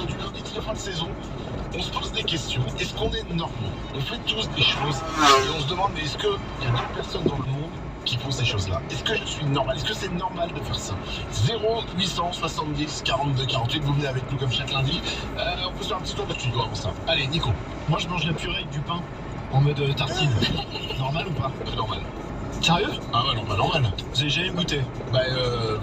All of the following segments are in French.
Du lundi de la fin de saison, on se pose des questions. Est-ce qu'on est normaux? On fait tous des choses et on se demande, mais est-ce qu'il y a d'autres personnes dans le monde qui font ces choses-là? Est-ce que je suis normal? Est-ce que c'est normal de faire ça? 0870 42 48, vous venez avec nous comme chaque lundi. On peut se faire un petit tour de studio avant ça. Allez, Nico. Moi, je mange la purée avec du pain en mode tartine. Normal ou pas? Normal. Sérieux? Ah ouais, normal. Vous avez jamais goûté? Bah,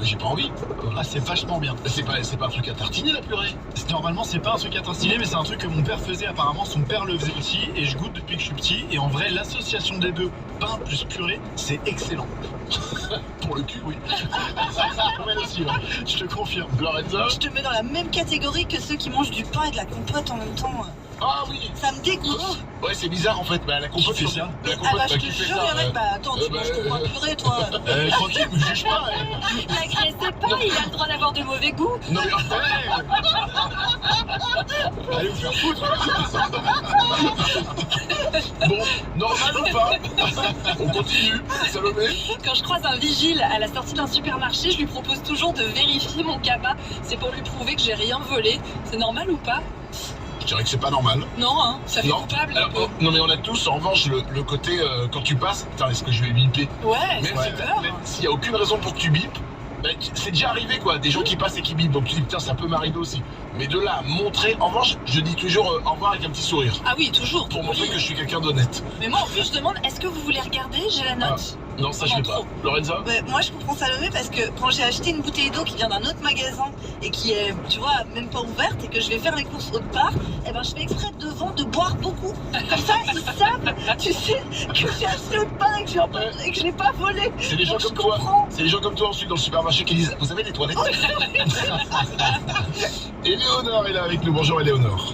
j'ai pas envie. Ah, c'est vachement bien. C'est pas un truc à tartiner, la purée. Normalement, c'est pas un truc à tartiner, mais c'est un truc que mon père faisait. Apparemment, son père le faisait aussi, et je goûte depuis que je suis petit. Et en vrai, l'association des deux, pain plus purée, c'est excellent. Pour le cul, oui. Ouais, aussi, ouais. Je te confirme. Lorenza? Je te mets dans la même catégorie que ceux qui mangent du pain et de la compote en même temps. Ah oui. Ça me dégoûte. Ouais, c'est bizarre en fait. Bah, la compote, Qui fait ça? La Ah compote, bah je te qui fait jure, ça, il y en a. Bah attends, tu manges ton pain purée, toi. Tranquille, me juge pas. L'agressez pas, il a le droit d'avoir de mauvais goût. Non mais Allez vous faire foutre. bon, normal ou pas? On continue, Salomé. Quand je croise un vigile à la sortie d'un supermarché, je lui propose toujours de vérifier mon cabas. C'est pour lui prouver que j'ai rien volé. C'est normal ou pas? Je dirais que c'est pas normal. Non, hein, ça fait Non. coupable. Alors, non mais on a tous en revanche le côté quand tu passes, putain, est-ce que je vais biper? Ouais, Même c'est peur. s'il y a aucune raison pour que tu bipes, bah, c'est déjà arrivé quoi, des gens qui passent et qui bipent, donc tu dis putain ça peut m'arriver aussi. Mais de là à montrer, en revanche, je dis toujours au revoir avec un petit sourire. Ah oui, toujours. Pour montrer Oui. que je suis quelqu'un d'honnête. Mais moi en plus je demande, est-ce que vous voulez regarder? J'ai la note. Non, ça je Non, vais pas. trop. Lorenza? Ouais, moi je comprends Salomé parce que quand j'ai acheté une bouteille d'eau qui vient d'un autre magasin et qui est, tu vois, même pas ouverte et que je vais faire les courses autre part, et ben je fais exprès devant de boire beaucoup. Comme ça, ils savent, tu sais, que j'ai acheté le pain et que je l'ai pas volé. C'est des gens Donc, je comme toi. comprends. C'est des gens comme toi ensuite dans le supermarché qui disent vous avez des toilettes? Éléonore est là avec nous. Bonjour Éléonore.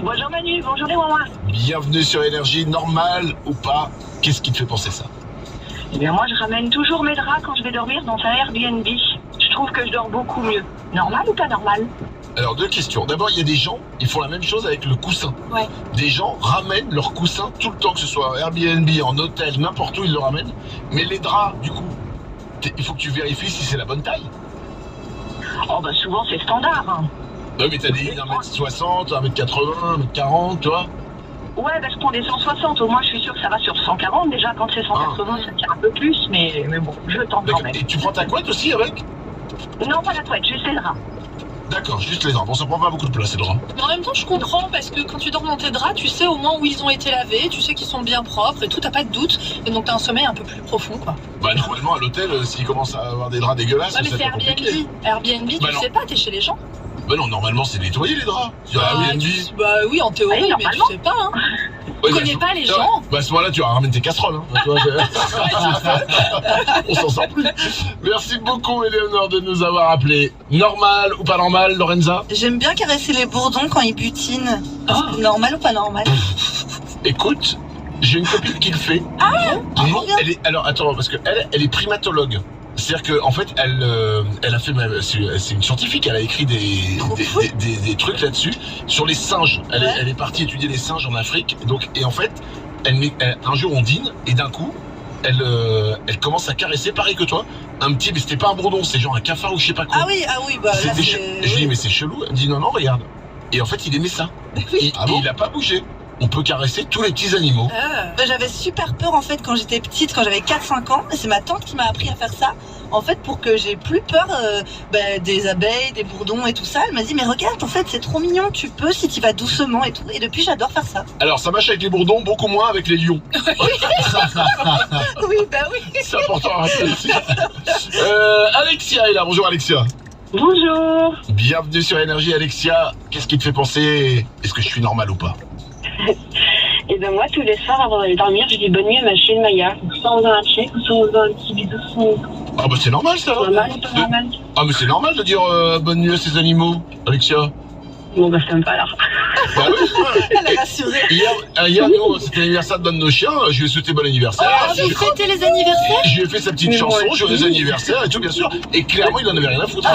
Bonjour Manu, bonjour les mamans. Bienvenue sur Énergie, normal ou pas? Qu'est-ce qui te fait penser ça? Eh bien moi je ramène toujours mes draps quand je vais dormir dans un Airbnb. Je trouve que je dors beaucoup mieux. Normal ou pas normal? Alors deux questions. D'abord, il y a des gens, ils font la même chose avec le coussin. Ouais. Des gens ramènent leur coussin tout le temps, que ce soit en Airbnb, en hôtel, n'importe où, ils le ramènent. Mais les draps, du coup, il faut que tu vérifies si c'est la bonne taille. Oh bah souvent c'est standard. Hein. Non mais t'as des 1m60, 1m80, 1m40, tu vois. Ouais bah je prends des 160, au moins je suis sûre que ça va sur 140 déjà. Quand c'est 180 ça tire un peu plus, mais bon, je tente quand D'accord. même. Et tu prends ta couette aussi avec? Non pas la couette, juste les draps. D'accord, juste les draps. Bon, ça prend pas beaucoup de place, les draps. Mais en même temps je comprends parce que quand tu dors dans tes draps, tu sais au moins où ils ont été lavés, tu sais qu'ils sont bien propres et tout, t'as pas de doute. Et donc t'as un sommeil un peu plus profond quoi. Bah normalement à l'hôtel, s'ils commencent à avoir des draps dégueulasses, Ouais mais c'est c'est pas compliqué. Airbnb, Bah tu non. sais pas, t'es chez les gens. Bah non, normalement c'est nettoyé les draps. Sur Airbnb. Bah oui en théorie, Oui, mais tu normalement. sais pas hein. Ouais, Tu bah, connais pas les c'est vrai. gens. Bah à ce moment-là, tu vas ramener tes casseroles. Hein. Tu vois, on s'en sort plus. Merci beaucoup, Éléonore, de nous avoir appelés. Normal ou pas normal, Lorenza? J'aime bien caresser les bourdons quand ils butinent. Ah. Normal ou pas normal? Écoute, j'ai une copine qui le fait. trop bien. Alors attends, parce que elle est primatologue. C'est-à-dire que en fait, elle a fait, c'est une scientifique. Elle a écrit des trucs là-dessus sur les singes. Elle est partie étudier les singes en Afrique. Et en fait, un jour on dîne et d'un coup, elle commence à caresser, pareil que toi, un petit, mais c'était pas un bourdon, c'est genre un cafard ou je sais pas quoi. Ah oui, bah là C'était c'est... Et je dis mais c'est chelou. Elle me dit non, regarde. Et en fait il aimait ça. Et il a pas bougé. On peut caresser tous les petits animaux. J'avais super peur en fait quand j'étais petite, quand j'avais 4-5 ans. C'est ma tante qui m'a appris à faire ça. En fait, pour que j'ai plus peur des abeilles, des bourdons et tout ça. Elle m'a dit mais regarde, en fait c'est trop mignon, tu peux si tu vas doucement et tout. Et depuis j'adore faire ça. Alors ça marche avec les bourdons, beaucoup moins avec les lions. Oui, bah oui. C'est important à rappeler aussi. Alexia est là, bonjour Alexia. Bonjour. Bienvenue sur Énergie Alexia. Qu'est-ce qui te fait penser, est-ce que je suis normal ou pas? Et ben moi, tous les soirs, avant d'aller dormir, je dis bonne nuit à ma chérie Maya. Soit en faisant un check, ou soit en faisant un petit bisou sur son cou. Ah bah c'est normal ça. Normal ou pas normal? Ah mais c'est normal de dire bonne nuit à ces animaux, Alexia. Bon bah ça me pas alors. Bah oui. Elle est rassurée. Hier nous, c'était l'anniversaire d'un de nos chiens, je lui ai souhaité bon anniversaire. Vous fêtez les anniversaires? Je lui ai fait sa petite Mais chanson, moi aussi. joyeux anniversaire et tout bien sûr. Et clairement il en avait rien à foutre.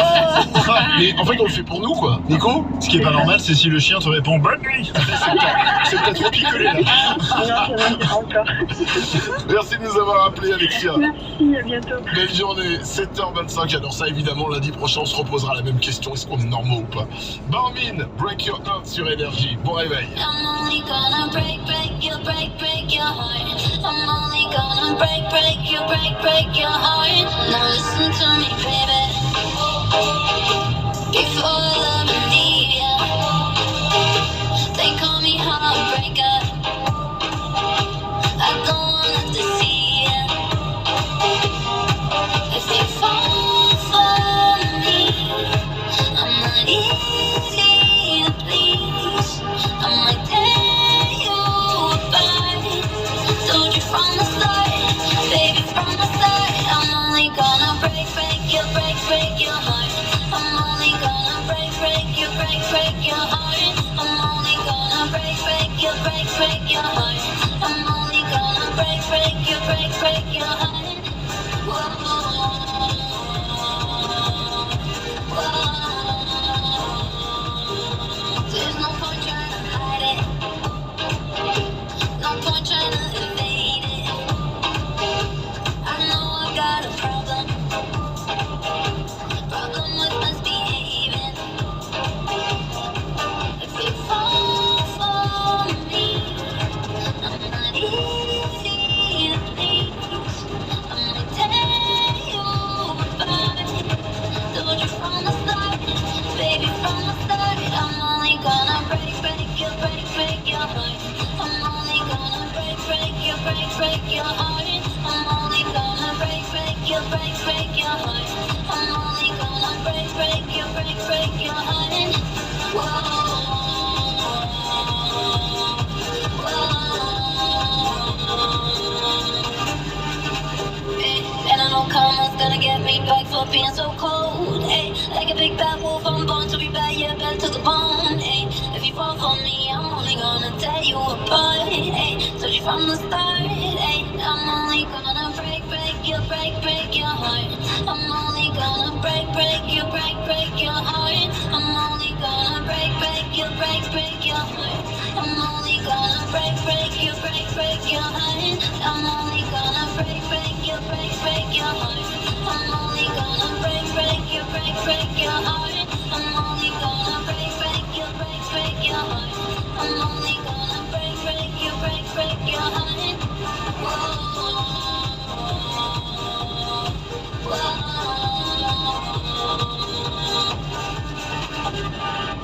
Mais en fait on le fait pour nous quoi. Nico? Ce qui est pas normal, c'est si le chien te répond bonne nuit. C'est peut-être trop picolé là. Non, c'est vrai, c'est pas encore. Merci de nous avoir appelé Alexia. Merci, à bientôt. Belle journée, 7h25, j'adore ça évidemment. Lundi prochain on se reposera la même question, est-ce qu'on est normaux ou pas? Barmin, Break Your Heart sur Énergie, bon réveil. I'm only gonna break your heart. I'm only gonna break your heart. Now listen to me, baby. Before I love and leave ya, they call me heartbreaker. I don't wanna deceive ya. If you fall for me, I'm not easy to please. I might tear you apart. Told you from the start, baby, from the start. I'm only gonna break your heart. I'm only gonna break your heart. I'm only gonna break your heart. I'm only gonna break your heart. There's no point trying to hide it. No point trying to evade it. I know I got a problem with misbehaving. If you fall for me, I'm not easy to please. I'm gonna tear you apart. Told you from the start, baby, from the start. I'm only gonna break your heart. I'm only gonna break your heart. I'm only gonna break your heart. I'm only gonna break your heart. And I know karma's gonna get me back for being so cold. Ay, like a big bad wolf, I'm born to be bad, yeah, bad to the bone. Ay, if you fall for me, I'm only gonna tear you apart. Ay, told you from the start. Ay, I'm only gonna break your heart. I'm only gonna break your heart. I'm only gonna break your heart. I'm only gonna break your heart. I'm only gonna break your heart. I'm only gonna break your heart. I'm only gonna break your heart. I'm only gonna break your heart.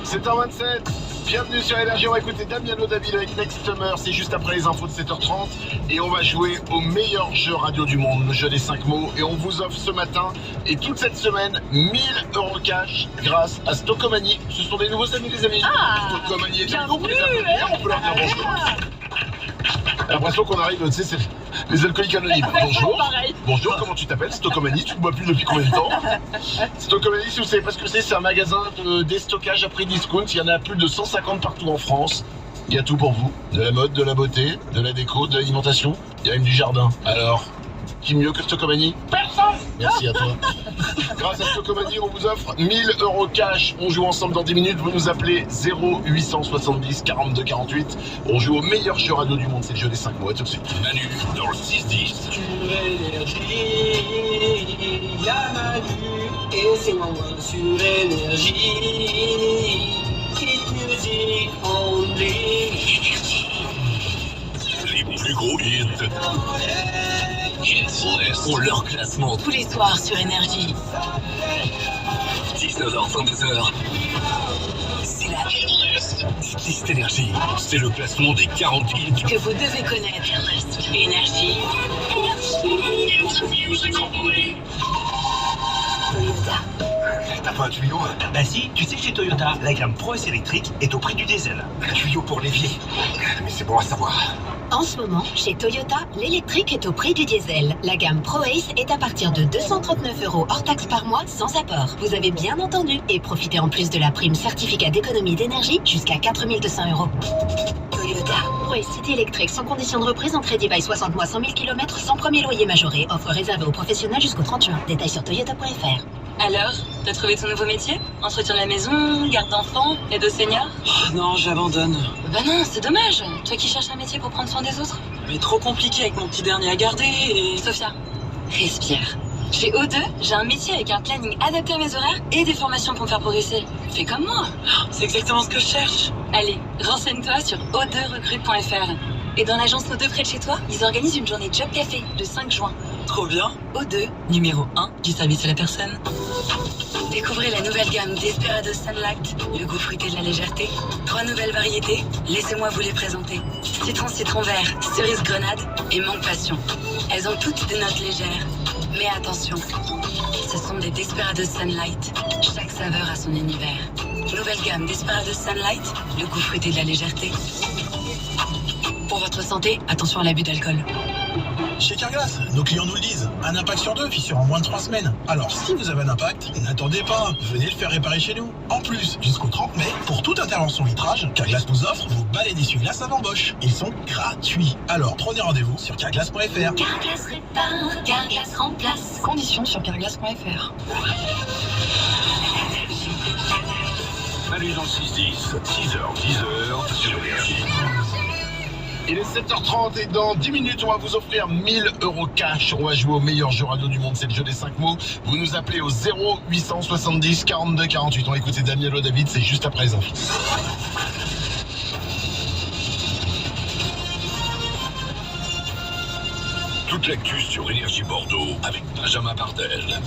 C'est 7h27, bienvenue sur Énergie, on va écouter Damiano David avec Next Summer, c'est juste après les infos de 7h30 et on va jouer au meilleur jeu radio du monde, le jeu des 5 mots, et on vous offre ce matin et toute cette semaine 1000 € cash grâce à Stockomanie. Ce sont des nouveaux amis les amis. Stockomanie est avec nous, on peut les applaudir, on peut leur dire bonjour. J'ai l'impression qu'on arrive, tu sais, c'est les alcooliques anonymes. Bonjour. Bonjour, comment tu t'appelles? Stockomanie, tu ne bois plus depuis combien de temps? Stockomanie, si vous savez pas ce que c'est un magasin de déstockage à prix discount. Il y en a plus de 150 partout en France. Il y a tout pour vous. De la mode, de la beauté, de la déco, de l'alimentation. Il y a même du jardin. Alors, qui mieux que Stockomanie? Personne. Merci à toi. Grâce à Stocomanie, on vous offre 1000 € cash. On joue ensemble dans 10 minutes. Vous nous appelez 0870 42 48. On joue au meilleur jeu radio du monde. C'est le jeu des 5 mots. Tout de suite. Manu dans le 6-10. Sur Énergie, y'a Manu et c'est moi sur Énergie. Hit music only. Les plus gros hits. Pour leur classement. Tous les soirs sur Énergie. 19h, 22h. C'est la Hitlist Énergie. C'est le classement des 40 hits que vous devez connaître. Énergie. Toyota. T'as pas un tuyau? Bah si, tu sais que chez Toyota, la gamme Pro S électrique est au prix du diesel. Un tuyau pour l'évier. Mais c'est bon à savoir. En ce moment, chez Toyota, l'électrique est au prix du diesel. La gamme ProAce est à partir de 239 € hors taxe par mois, sans apport. Vous avez bien entendu. Et profitez en plus de la prime certificat d'économie d'énergie jusqu'à 4200 €. Toyota. ProAce City électrique sans condition de reprise en crédit by 60 mois 100 000 km sans premier loyer majoré. Offre réservée aux professionnels jusqu'au 30 juin. Détails sur toyota.fr. Alors, t'as trouvé ton nouveau métier? Entretien de la maison, garde d'enfants, aide aux seniors? Non, j'abandonne. Bah non, c'est dommage. Toi qui cherches un métier pour prendre soin des autres. Mais trop compliqué avec mon petit dernier à garder et... Sophia, respire. Chez O2, j'ai un métier avec un planning adapté à mes horaires et des formations pour me faire progresser. Fais comme moi. C'est exactement ce que je cherche. Allez, renseigne-toi sur o2recrute.fr. Et dans l'agence O2 près de chez toi, ils organisent une journée Job Café le 5 juin. Trop bien. O2, numéro 1 du service à la personne. Découvrez la nouvelle gamme Desperados Sunlight, le goût fruité de la légèreté. 3 nouvelles variétés, laissez-moi vous les présenter. Citron vert, cerise grenade et mangue passion. Elles ont toutes des notes légères. Mais attention, ce sont des Desperados Sunlight. Chaque saveur a son univers. Nouvelle gamme Desperados Sunlight, le goût fruité de la légèreté. Pour votre santé, attention à l'abus d'alcool. Chez Carglass, nos clients nous le disent, un impact sur 2 fissure en moins de 3 semaines. Alors si vous avez un impact, n'attendez pas, venez le faire réparer chez nous. En plus, jusqu'au 30 mai, pour toute intervention vitrage, Carglass nous offre vos balais d'essuie-glace avant Bosch. Ils sont gratuits. Alors prenez rendez-vous sur carglass.fr. Carglass répare, Carglass remplace. Conditions sur carglass.fr. Allez dans le 6-10, 6h, 10h sur Énergie. Il est 7h30 et dans 10 minutes, on va vous offrir 1000 € cash. On va jouer au meilleur jeu radio du monde, c'est le jeu des 5 mots. Vous nous appelez au 0870 42 48. On va écouter Daniel David, c'est juste après les infos. Toute l'actu sur Énergie Bordeaux avec Benjamin Bardel.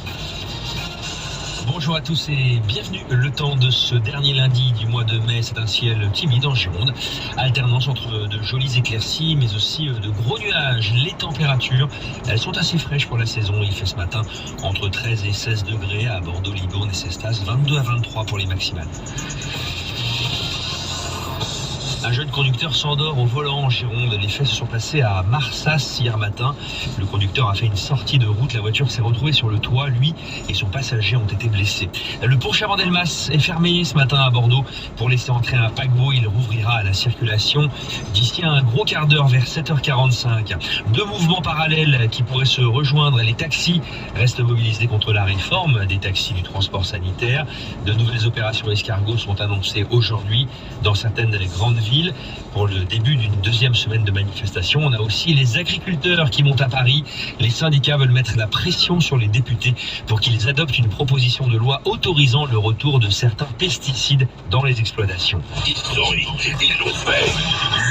Bonjour à tous et bienvenue. Le temps de ce dernier lundi du mois de mai, c'est un ciel timide en Gironde. Alternance entre de jolies éclaircies, mais aussi de gros nuages. Les températures, elles sont assez fraîches pour la saison. Il fait ce matin entre 13 et 16 degrés à Bordeaux, Libourne et Cestas, 22 à 23 pour les maximales. Un jeune conducteur s'endort au volant en Gironde. Les faits se sont passés à Marsas hier matin. Le conducteur a fait une sortie de route. La voiture s'est retrouvée sur le toit. Lui et son passager ont été blessés. Le pont Chabandelmas est fermé ce matin à Bordeaux pour laisser entrer un paquebot. Il rouvrira à la circulation d'ici un gros quart d'heure vers 7h45. 2 mouvements parallèles qui pourraient se rejoindre. Les taxis restent mobilisés contre la réforme des taxis du transport sanitaire. De nouvelles opérations escargots sont annoncées aujourd'hui dans certaines grandes villes. Pour le début d'une deuxième semaine de manifestation, on a aussi les agriculteurs qui montent à Paris. Les syndicats veulent mettre la pression sur les députés pour qu'ils adoptent une proposition de loi autorisant le retour de certains pesticides dans les exploitations. Historique, ils l'ont fait.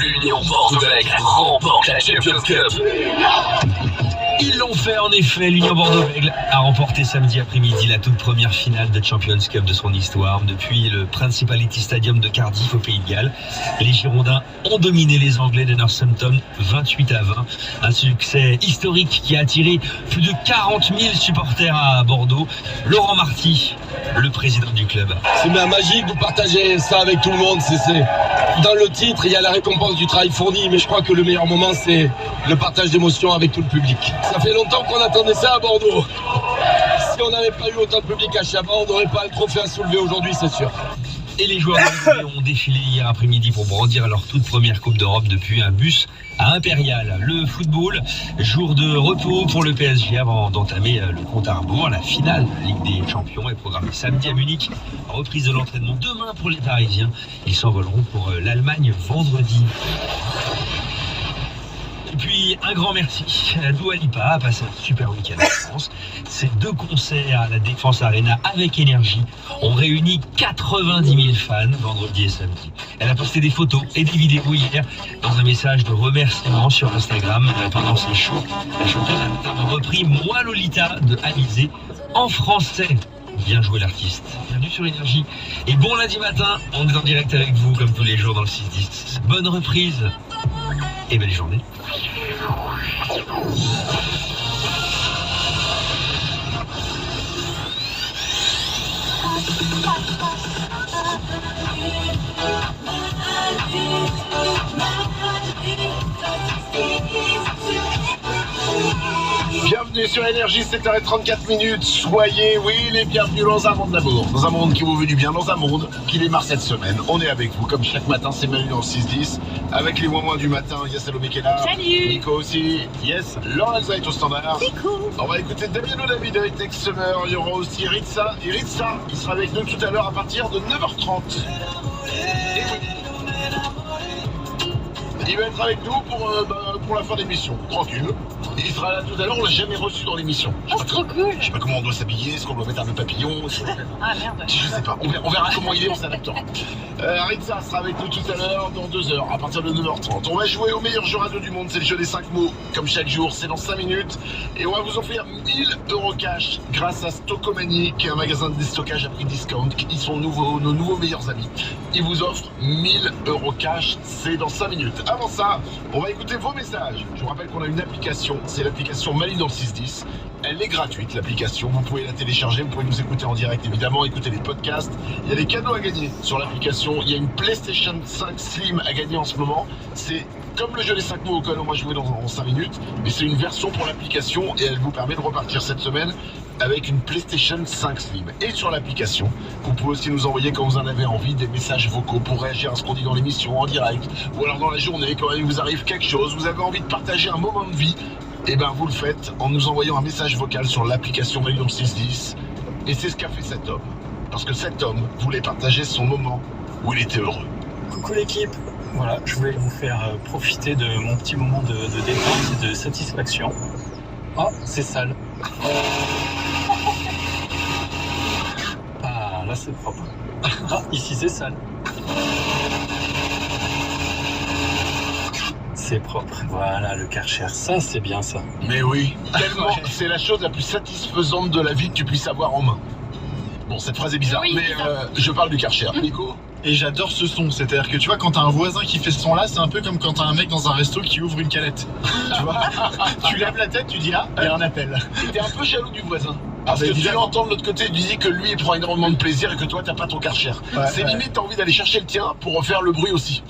L'Union Bordeaux-Bègles remporte la Champions Cup. Ils l'ont fait en effet. L'Union Bordeaux-Bègles a remporté samedi après-midi la toute première finale de Champions Cup de son histoire depuis le Principality Stadium de Cardiff au Pays de Galles. Les Girondins ont dominé les Anglais de Northampton 28 à 20. Un succès historique qui a attiré plus de 40 000 supporters à Bordeaux. Laurent Marty, le président du club. C'est bien magique de partager ça avec tout le monde. Dans le titre, il y a la récompense du travail fourni, mais je crois que le meilleur moment, c'est le partage d'émotions avec tout le public. Ça fait longtemps qu'on attendait ça à Bordeaux. Si on n'avait pas eu autant de public à Chaban, on n'aurait pas le trophée à soulever aujourd'hui, c'est sûr. Et les joueurs de rugby ont défilé hier après-midi pour brandir leur toute première Coupe d'Europe depuis un bus à Impérial. Le football, jour de repos pour le PSG avant d'entamer le compte à rebours. La finale de la Ligue des Champions est programmée samedi à Munich. Reprise de l'entraînement demain pour les Parisiens. Ils s'envoleront pour l'Allemagne vendredi. Et puis un grand merci à Dua Lipa a passé un super week-end en France. Ces 2 concerts à la Défense Arena avec énergie ont réuni 90 000 fans vendredi et samedi. Elle a posté des photos et des vidéos hier dans un message de remerciement sur Instagram. Pendant ses shows, la chanteuse a notamment repris Moi Lolita de Alizé en français. Bien joué l'artiste. Bienvenue sur Énergie. Et bon lundi matin, on est en direct avec vous comme tous les jours dans le 6-10. Bonne reprise et belle journée. Bienvenue sur Énergie, 7h34. Soyez, oui, les bienvenus dans un monde d'amour. Dans un monde qui vous veut du bien, dans un monde qui démarre cette semaine. On est avec vous, comme chaque matin, c'est Manu dans le 6-10. Avec les moins du matin, il y a Salomé qui est là. Salut. Nico aussi. Yes. Lorenza est au standard. C'est cool. On va écouter Damiano David avec Next Summer. Il y aura aussi Ritza. Et Ritza, il sera avec nous tout à l'heure à partir de 9h30. Et oui. Il va être avec nous pour la fin d'émission. Tranquille. Il sera là tout à l'heure, on l'a jamais reçu dans l'émission. Oh, c'est trop cool. Je sais pas comment on doit s'habiller, est-ce qu'on doit mettre un nœud papillon. Ah merde. Je sais pas, on verra comment il est, on s'adaptera. Ritza sera avec nous tout à l'heure dans 2 heures, à partir de 9h30. On va jouer au meilleur jeu radio du monde, c'est le jeu des 5 mots. Comme chaque jour, c'est dans 5 minutes. Et on va vous offrir 1000 € cash grâce à Stockomanie, qui est un magasin de déstockage à prix discount. Ils sont nos nouveaux meilleurs amis. Ils vous offrent 1000 € cash, c'est dans 5 minutes. Avant ça, on va écouter vos messages. Je vous rappelle qu'on a une application, c'est l'application Mali dans le 610. Elle est gratuite, l'application. Vous pouvez la télécharger, vous pouvez nous écouter en direct, évidemment, écouter les podcasts. Il y a des cadeaux à gagner sur l'application. Il y a une PlayStation 5 Slim à gagner en ce moment. C'est comme le jeu des 5 mots auquel on va jouer dans 5 minutes, mais c'est une version pour l'application et elle vous permet de repartir cette semaine avec une PlayStation 5 Slim. Et sur l'application, vous pouvez aussi nous envoyer, quand vous en avez envie, des messages vocaux pour réagir à ce qu'on dit dans l'émission en direct, ou alors dans la journée, quand il vous arrive quelque chose, vous avez envie de partager un moment de vie, et ben vous le faites en nous envoyant un message vocal sur l'application Malion 610. Et c'est ce qu'a fait cet homme. Parce que cet homme voulait partager son moment où il était heureux. Coucou l'équipe. Voilà, je voulais vous faire profiter de mon petit moment de détente et de satisfaction. Oh, c'est sale. Ah, là c'est propre. Ah, ici c'est sale. C'est propre. Voilà, le Karcher, ça c'est bien ça. Mais oui, tellement, c'est la chose la plus satisfaisante de la vie que tu puisses avoir en main. Bon, cette phrase est bizarre, oui, mais je parle du Karcher. Nico ? Et j'adore ce son, c'est-à-dire que tu vois, quand t'as un voisin qui fait ce son-là, c'est un peu comme quand t'as un mec dans un resto qui ouvre une canette. Tu vois, tu lèves la tête, tu dis ah, il y a un appel. T'es un peu jaloux du voisin. Parce bah, que tu évidemment. l'entends de l'autre côté, tu dis que lui il prend énormément de plaisir et que toi t'as pas ton Karcher. Ouais, c'est ouais. limite, t'as envie d'aller chercher le tien pour refaire le bruit aussi.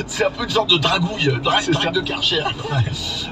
C'est un peu une sorte de dragouille, drague de Karcher.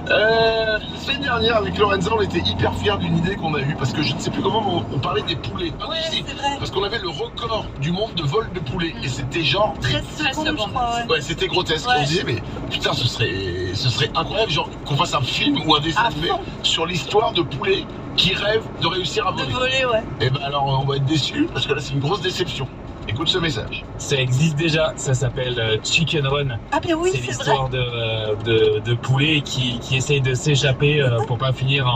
La semaine dernière avec Lorenza, on était hyper fiers d'une idée qu'on a eue parce que je ne sais plus comment on parlait des poulets. Ouais, c'est vrai. Parce qu'on avait le record du monde de vol de poulets et c'était genre 13 secondes, je crois. ouais, c'était grotesque. Ouais. On se disait mais putain ce serait incroyable genre qu'on fasse un film ou un dessin À animé fond. sur l'histoire de poulets qui rêvent de réussir à De voler. voler, ouais. Et ben alors on va être déçus parce que là c'est une grosse déception. Écoute ce message. Ça existe déjà, ça s'appelle Chicken Run. Ah bien oui, c'est c'est vrai. l'histoire de poulets qui essayent de s'échapper pour pas finir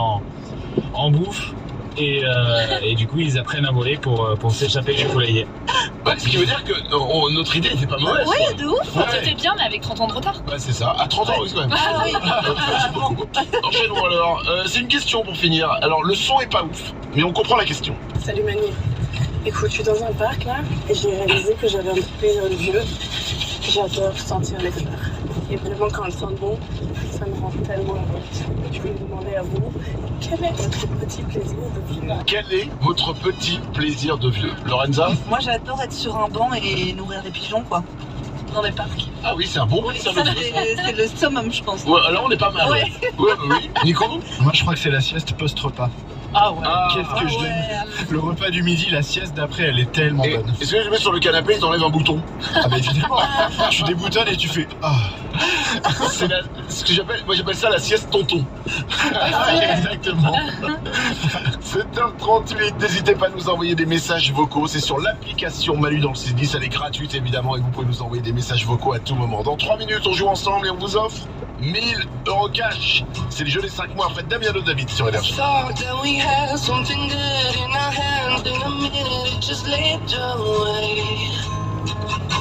en bouffe. Et du coup, ils apprennent à voler pour s'échapper du poulailler. Bah, ce qui veut dire que notre idée était pas mauvaise. Ouais, de ouf. Ouais. C'était bien, mais avec 30 ans de retard. Ouais, c'est ça. À 30 ans, oui, quand même. Ah oui. C'est beaucoup. Enchaînons alors. C'est une question pour finir. Alors, le son est pas ouf, mais on comprend la question. Salut Manu. Écoute, je suis dans un parc là et j'ai réalisé que j'avais un petit plaisir de vieux. J'adore sentir les fleurs. Et vraiment quand elles sentent bon, ça me rend tellement heureuse. Je voulais demander à vous, quel est votre petit plaisir de vieux? Quel est votre petit plaisir de vieux, Lorenza? Moi, j'adore être sur un banc et nourrir des pigeons, quoi. Dans les parcs. Ah oui, c'est un bon Oui, plaisir ça, de vieux. c'est le summum, je pense. Ouais, alors on est pas mal. Ouais. Ouais, bah oui. Nico? Moi je crois que c'est la sieste post-repas. Ah ouais. Qu'est-ce que je l'aime. Le repas du midi, la sieste d'après, elle est tellement Et bonne. est-ce que tu mets sur le canapé et t'enlèves un bouton? Ah bah évidemment. Tu déboutonnes et tu fais ah. C'est ce que j'appelle ça la sieste tonton. Exactement. 7h38, n'hésitez pas à nous envoyer des messages vocaux. C'est sur l'application Manu dans le 610. Elle est gratuite évidemment et vous pouvez nous envoyer des messages vocaux à tout moment. Dans 3 minutes, on joue ensemble et on vous offre 1000 € cash. C'est le jeu des 5 mois après Damiano David sur Énergie. Thought that we had something good in our hands. In a minute, it just slipped away.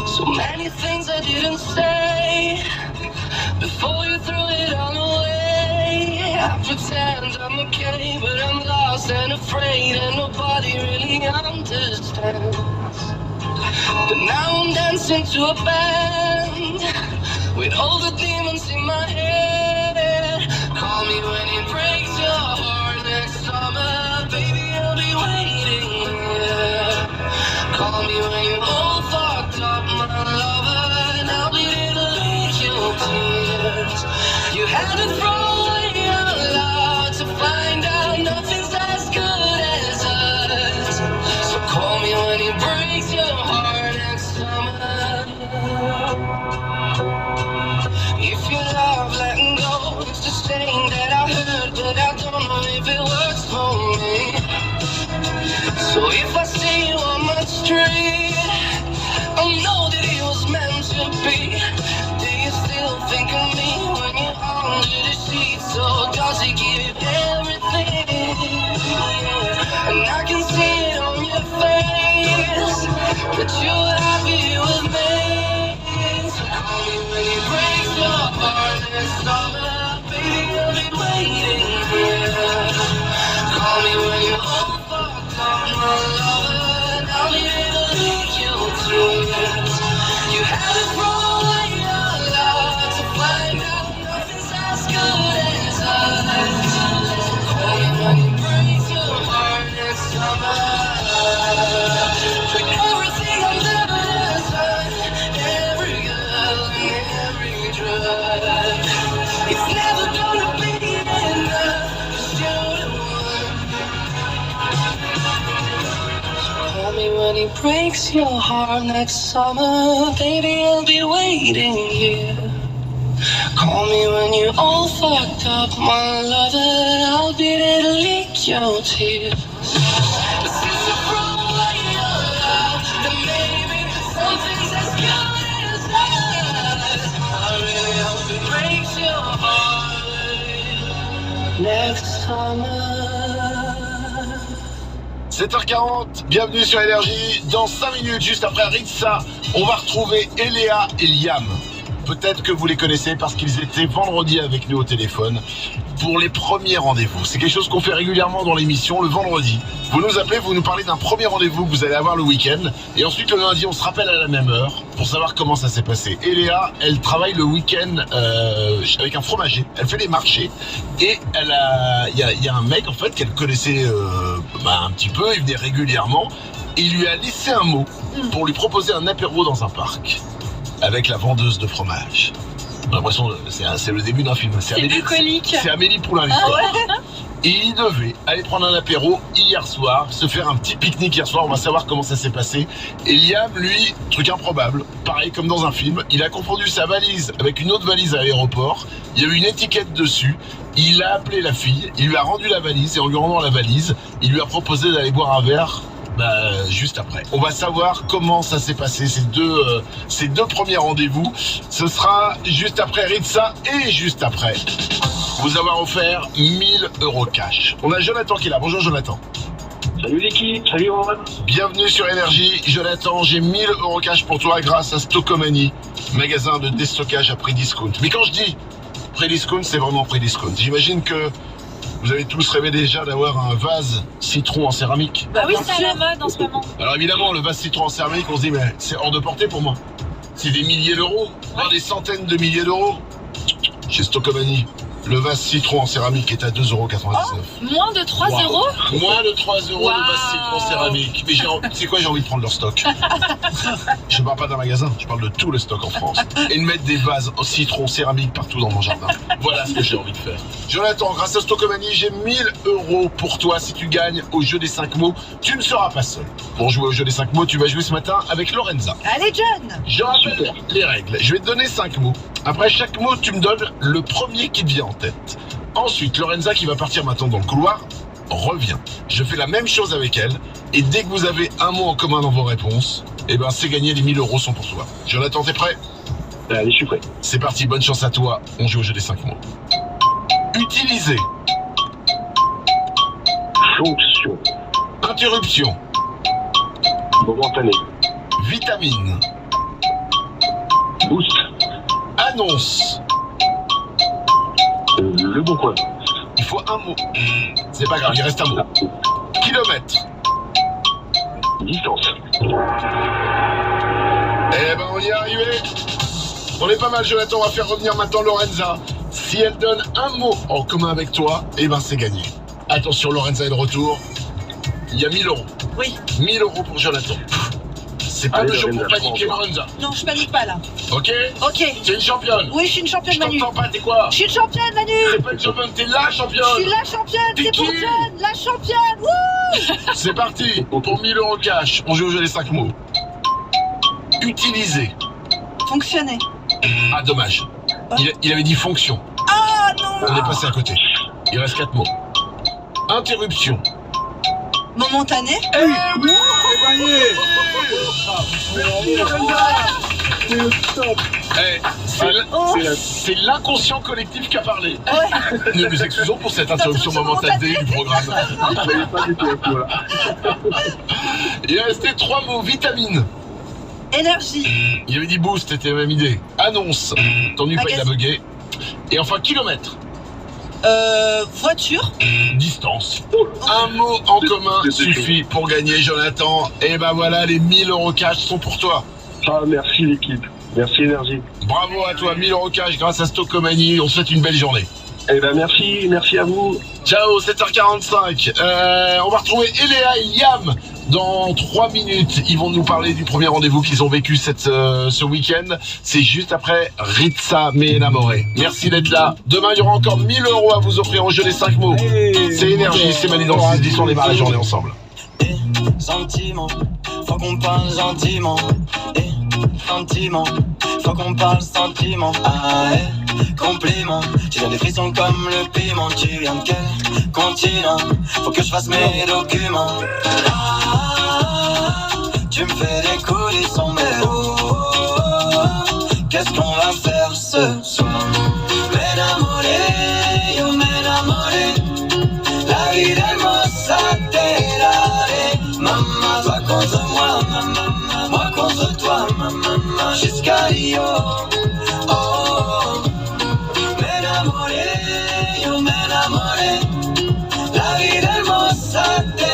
So many things I didn't say before you threw it all away. I pretend I'm okay, but I'm lost and afraid, and nobody really understands. But now I'm dancing to a band with all the demons in my head. Call me when it breaks your heart next summer, baby, I'll be waiting here. Call me when you're all fucked up, my lover, and I'll be there to leak your tears. You had to throw away your love to find out nothing's as good as us. So call me when it breaks your heart next summer. If you love letting go, it's the saying that I heard, but I don't know if it works for me. So if I see you on my street, I know that it was meant to be. Do you still think of me when you're under the sheets? So does it give you everything? Yeah. And I can see it on your face that you're happy with me. So call me when it breaks your heart this summer, baby, I'll be waiting here. Call me when you're all fucked up, my lover, and I'll be there to leak your tears. You had to throw away your love to find out nothing's as good as us. Call me when it breaks your heart this summer. For everything under the sun, every girl and every drug, it's never gonna be enough, 'cause you're the one. Call me when it breaks your heart next summer, baby, I'll be waiting here. Call me when you're all fucked up, my lover, I'll be there to leak your tears. But since you throw away your love, then maybe something's as good as us. I really hope it breaks your heart next summer. 7h40, bienvenue sur Énergie. Dans 5 minutes, juste après Ritza, on va retrouver Eléa et Liam. Peut-être que vous les connaissez parce qu'ils étaient vendredi avec nous au téléphone pour les premiers rendez-vous. C'est quelque chose qu'on fait régulièrement dans l'émission le vendredi. Vous nous appelez, vous nous parlez d'un premier rendez-vous que vous allez avoir le week-end. Et ensuite le lundi, on se rappelle à la même heure pour savoir comment ça s'est passé. Eléa, elle travaille le week-end avec un fromager. Elle fait des marchés. Et il y a un mec en fait qu'elle connaissait un petit peu, il venait régulièrement. Et il lui a laissé un mot pour lui proposer un apéro dans un parc. Avec la vendeuse de fromage. J'ai l'impression que c'est le début d'un film. C'est bucolique. C'est Amélie Poulain l'histoire. Ah ouais. Et il devait aller prendre un apéro hier soir, se faire un petit pique-nique hier soir. On va savoir comment ça s'est passé. Et Liam, lui, truc improbable, pareil comme dans un film, il a confondu sa valise avec une autre valise à l'aéroport. Il y avait une étiquette dessus. Il a appelé la fille, il lui a rendu la valise et en lui rendant la valise, il lui a proposé d'aller boire un verre. Juste après. On va savoir comment ça s'est passé ces deux premiers rendez-vous. Ce sera juste après Ritza et juste après vous avoir offert 1000 € cash. On a Jonathan qui est là. Bonjour Jonathan. Salut l'équipe, salut Roman. Bienvenue sur Énergie. Jonathan, j'ai 1000 € cash pour toi grâce à Stockomanie, magasin de déstockage à prix discount. Mais quand je dis prix discount, c'est vraiment prix discount. J'imagine que vous avez tous rêvé déjà d'avoir un vase citron en céramique. Bah oui, c'est à la mode en ce moment. Alors évidemment, le vase citron en céramique, on se dit, mais c'est hors de portée pour moi. C'est des milliers d'euros, voire des centaines de milliers d'euros. Chez Stockomanie, Le vase citron en céramique est à 2,99 €. Moins de 3 Wow. euros? Moins de 3 € Wow. le vase citron céramique. Mais c'est quoi, j'ai envie de prendre leur stock. Je parle pas d'un magasin, je parle de tout le stock en France. Et de mettre des vases au citron céramique partout dans mon jardin. Voilà ce que j'ai envie de faire. Jonathan, grâce à Stockomanie, j'ai 1 000 € pour toi. Si tu gagnes au jeu des 5 mots, tu ne seras pas seul. Pour jouer au jeu des 5 mots, tu vas jouer ce matin avec Lorenza. Allez, John. Je rappelle les règles. Je vais te donner 5 mots. Après chaque mot, tu me donnes le premier qui te vient en tête. Ensuite, Lorenza, qui va partir maintenant dans le couloir, revient. Je fais la même chose avec elle. Et dès que vous avez un mot en commun dans vos réponses, eh ben c'est gagné, les 1 000 € sont pour toi. Jonathan, t'es prêt? Allez, je suis prêt. C'est parti, bonne chance à toi. On joue au jeu des 5 mots. Utiliser. Fonction. Interruption. Momentanée. Vitamine. Boost. Annonce. Le bon coin. Il faut un mot. C'est pas grave, il reste un mot. Kilomètre. Distance. Eh ben on y est arrivé. On est pas mal, Jonathan. On va faire revenir maintenant Lorenza. Si elle donne un mot en commun avec toi, eh ben c'est gagné. Attention, Lorenza est de retour. Il y a 1 000 €. Oui. 1 000 € pour Jonathan. C'est pas Allez, le jour pour Lorenza, paniquer, Lorenza. Non, je panique pas là. Ok? Ok. T'es une championne. Oui, je suis une championne, Je Manu. t'entends pas, t'es quoi? Je suis une championne, Manu. T'es pas une championne, t'es la championne. Je suis la championne, T'es c'est pour qui? John, la championne. Wouh. C'est parti pour 1 000 € cash. On joue au jeu des 5 mots. Utiliser. Fonctionner. Ah, dommage. Il avait dit fonction. Ah non. On est passé à côté. Il reste 4 mots. Interruption. Momentané. C'est l'inconscient collectif qui a parlé. Ouais. Nous nous excusons pour cette interruption momentanée du programme. Il restait 3 mots. Vitamine. Énergie. Il avait dit boost, c'était la même idée. Annonce. T'ennuies pas, il a bugué. Et enfin, kilomètre. Voiture. Distance. Un mot en commun suffit pour gagner, Jonathan. Et ben voilà, les 1 000 € cash sont pour toi. Ah, merci l'équipe. Merci Énergie. Bravo à toi, 1 000 € cash grâce à Stockomanie. On te souhaite une belle journée. Eh ben merci à vous. Ciao, 7h45. On va retrouver Eléa et Liam dans 3 minutes. Ils vont nous parler du premier rendez-vous qu'ils ont vécu ce week-end. C'est juste après Ritza Me Enamore. Merci d'être là. Demain, il y aura encore 1 000 € à vous offrir au jeu des 5 mots. C'est Énergie, c'est Mani dans le 6-10. On démarre la journée ensemble. Sentiment, faut qu'on parle gentiment. Sentiment, faut qu'on parle sentiment. Ah, compliment, tu donnes des frissons comme le piment. Tu viens de quel continent? Faut que je fasse mes documents. Ah, tu me fais décoller son mélo. Qu'est-ce qu'on va faire ce soir? M'enamore, yo m'enamore. La vie del mossa te Maman, toi contre moi, maman, moi contre toi, maman, jusqu'à Rio. Oh, m'enamore, yo m'enamore. La vie del mossa te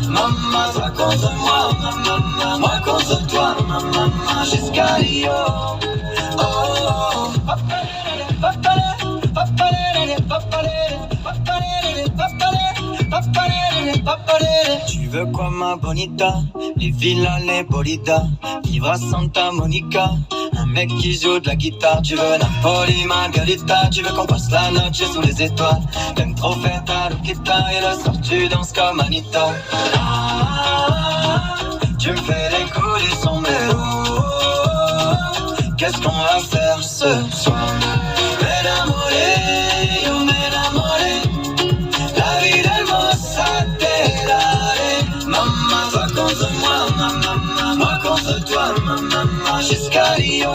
Maman, toi contre moi, maman, moi contre toi, maman, jusqu'à Rio. Oh, tu veux quoi ma bonita? Les villas, les bolidas, vivre à Santa Monica. Un mec qui joue de la guitare. Tu veux Napoli, Margarita. Tu veux qu'on passe la noche sous les étoiles. T'aimes trop faire ta loquita. Et le soir tu danses comme Anita. Ah, tu me fais décoller son mélo. Qu'est-ce qu'on va faire ce soir? M'enamore, yo m'enamore. La vie del mossa te daré. Maman, toi contre moi, maman, moi contre toi, maman, jusqu'à Rio.